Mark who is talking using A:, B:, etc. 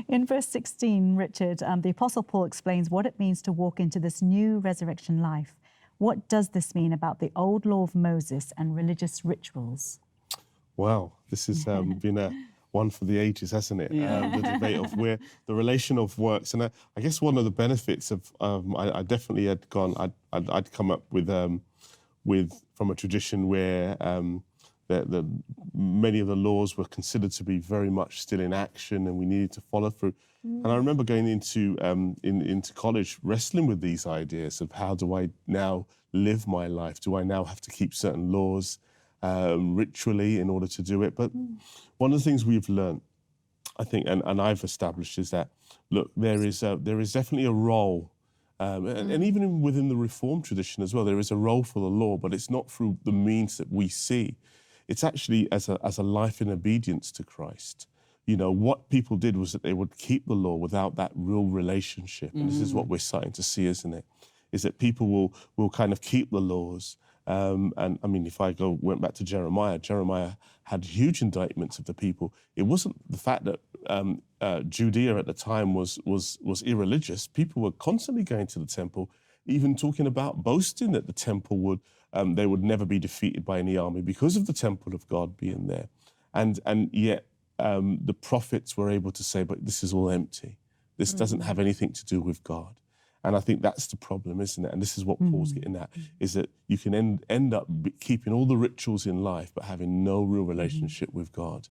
A: In verse 16, Richard, the Apostle Paul explains what it means to walk into this new resurrection life. What does this mean about the old law of Moses and religious rituals?
B: Wow, this has been a one for the ages, hasn't it?
A: Yeah.
B: The debate of where the relation of works, and I guess one of the benefits of I definitely had gone. I'd come up with from a tradition where the many of the laws were considered to be very much still in action, and we needed to follow through. And I remember going into college, wrestling with these ideas of how do I now live my life? Do I now have to keep certain laws ritually in order to do it? But one of the things we've learned, I think, and I've established, is that, look, there is definitely a role, and even within the Reformed tradition as well, there is a role for the law, but it's not through the means that we see. It's actually as a life in obedience to Christ. You know, what people did was that they would keep the law without that real relationship. And this is what we're starting to see, isn't it? Is that people will kind of keep the laws. And I mean, if I went back to Jeremiah had huge indictments of the people. It wasn't the fact that Judea at the time was irreligious. People were constantly going to the temple, even talking about boasting that the temple they would never be defeated by any army because of the temple of God being there. And yet the prophets were able to say, but this is all empty. This doesn't have anything to do with God. And I think that's the problem, isn't it? And this is what Paul's getting at, is that you can end up keeping all the rituals in life, but having no real relationship with God.